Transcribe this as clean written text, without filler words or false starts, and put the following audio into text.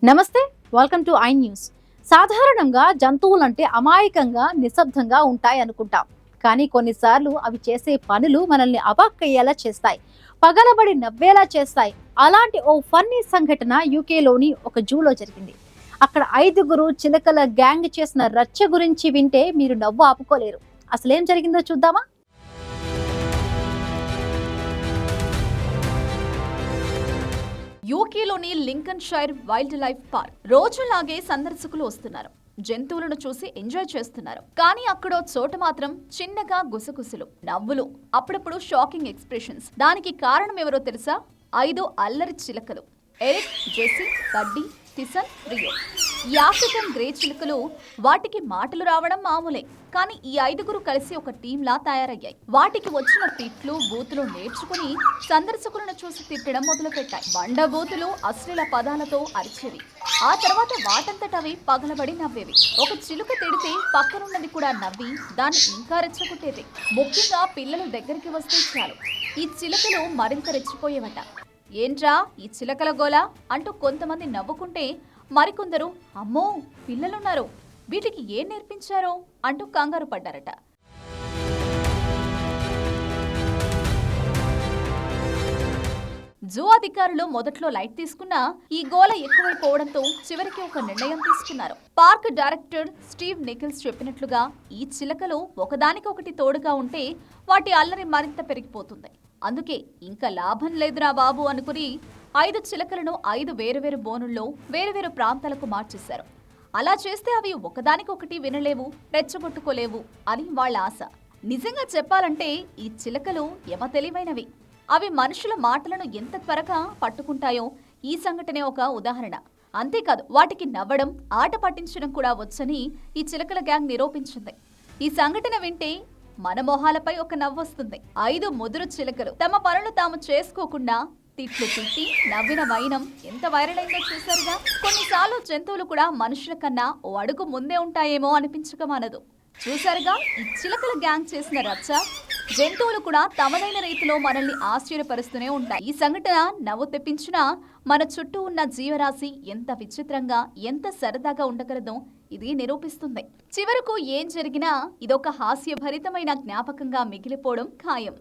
నమస్తే, welcome to I news. సాధారణంగా జంతువులంటే అమాయకంగా నిశ్శబ్దంగా ఉంటాయి అనుకుంటాం. కానీ కొన్నిసార్లు అవి చేసే పనులు మనల్ని అవాక్కయ్యేలా చేస్తాయి, పగలబడి నవ్వేలా చేస్తాయి. అలాంటి ఓ ఫన్నీ సంఘటన యూకేలోని ఒక జూలో జరిగింది. అక్కడ 5గురు చిలకల గ్యాంగ్ చేసిన రచ్చ గురించి వింటే మీరు నవ్వు ఆపుకోలేరు. అసలేం జరిగిందో చూద్దామా? యూకేలోని Lincolnshire wildlife park రోజులాగే సందర్శకులు వస్తున్నారు, జంతువులను చూసి ఎంజాయ్ చేస్తున్నారు. కానీ అక్కడో చోట మాత్రం చిన్నగా గుసగుసలు, నవ్వులు, అప్పుడప్పుడు షాకింగ్ ఎక్స్ప్రెషన్స్. దానికి కారణం ఎవరో తెలుసా? 5 అల్లరి చిలకలు. ఎరిక్, జెస్సీ, బడ్డీ, టిసన్, రియో. ఈ ఆఫ్రికన్ గ్రే చిలుకలు వాటికి మాటలు రావడం మామూలే, కానీ ఈ 5గురు కలిసి ఒక టీంలా తయారయ్యాయి. వాటికి వచ్చిన తిట్లు, బూతులు నేర్చుకుని సందర్శకులను చూసి తిట్టడం మొదలుపెట్టాయి. బండబూతులు, అశ్లీల పదాలతో అరిచేవి. ఆ తర్వాత వాటంతటవి పగలబడి నవ్వేవి. ఒక చిలుక తిడితే పక్కనున్నది కూడా నవ్వి దాన్ని ఇంకా రెచ్చగొట్టేది. ముఖ్యంగా పిల్లలు దగ్గరికి వస్తే చాలు ఈ చిలుకలు మరింత రెచ్చిపోయేవట. ఏంట్రా ఈ చిలకల గోల అంటూ కొంతమంది నవ్వుకుంటే, మరికొందరు అమ్మో పిల్లలున్నారు, వీటికి ఏం నేర్పించారో అంటూ కంగారు పడ్డారట. జూ అధికారులు మొదట్లో లైట్ తీసుకున్నా ఈ గోల ఎక్కువైపోవడంతో చివరికి ఒక నిర్ణయం తీసుకున్నారు. పార్క్ డైరెక్టర్ స్టీవ్ నికిల్స్ చెప్పినట్లుగా ఈ చిలకలు ఒకదానికొకటి తోడుగా ఉంటే వాటి అల్లరి మరింత పెరిగిపోతుంది. అందుకే ఇంకా లాభం లేదురా బాబు అనుకుని 5 చిలకలను 5 వేరువేరు బోనుల్లో వేరువేరు ప్రాంతాలకు మార్చేశారు. అలా చేస్తే అవి ఒకదానికొకటి వినలేవు, రెచ్చగొట్టుకోలేవు అని వాళ్ళ ఆశ. నిజంగా చెప్పాలంటే ఈ చిలకలు యమ తెలివైనవి. అవి మనుషుల మాటలను ఎంత త్వరగా పట్టుకుంటాయో ఈ సంఘటనే ఒక ఉదాహరణ. అంతేకాదు వాటికి నవ్వడం, ఆట పట్టించడం కూడా వచ్చని ఈ చిలకల గ్యాంగ్ నిరూపించింది. ఈ సంఘటన వింటే మన మొహాలపై ఒక నవ్వొస్తుంది. 5 ముదురు చిలకలు తమ పనులు తాము చేసుకోకుండా తిట్లు తిట్టి నవ్విన వైనం ఎంత వైరల్ అయిందో చూసారుగా. కొన్నిసార్లు జంతువులు కూడా మనుషుల కన్నా ఓ అడుగు ముందే ఉంటాయేమో అనిపించక మానదు. చూసారుగా ఈ చిలకల గ్యాంగ్ చేసిన రచ్చ. జంతువులు కూడా తమదైన రీతిలో మనల్ని ఆశ్చర్యపరుస్తూనే ఉంటాయి. ఈ సంఘటన నవ్వు తెప్పించినా మన చుట్టూ ఉన్న జీవరాశి ఎంత విచిత్రంగా, ఎంత సరదాగా ఉండగలదో ఇది నిరూపిస్తుంది. చివరకు ఏం జరిగినా ఇదొక హాస్యభరితమైన జ్ఞాపకంగా మిగిలిపోవడం ఖాయం.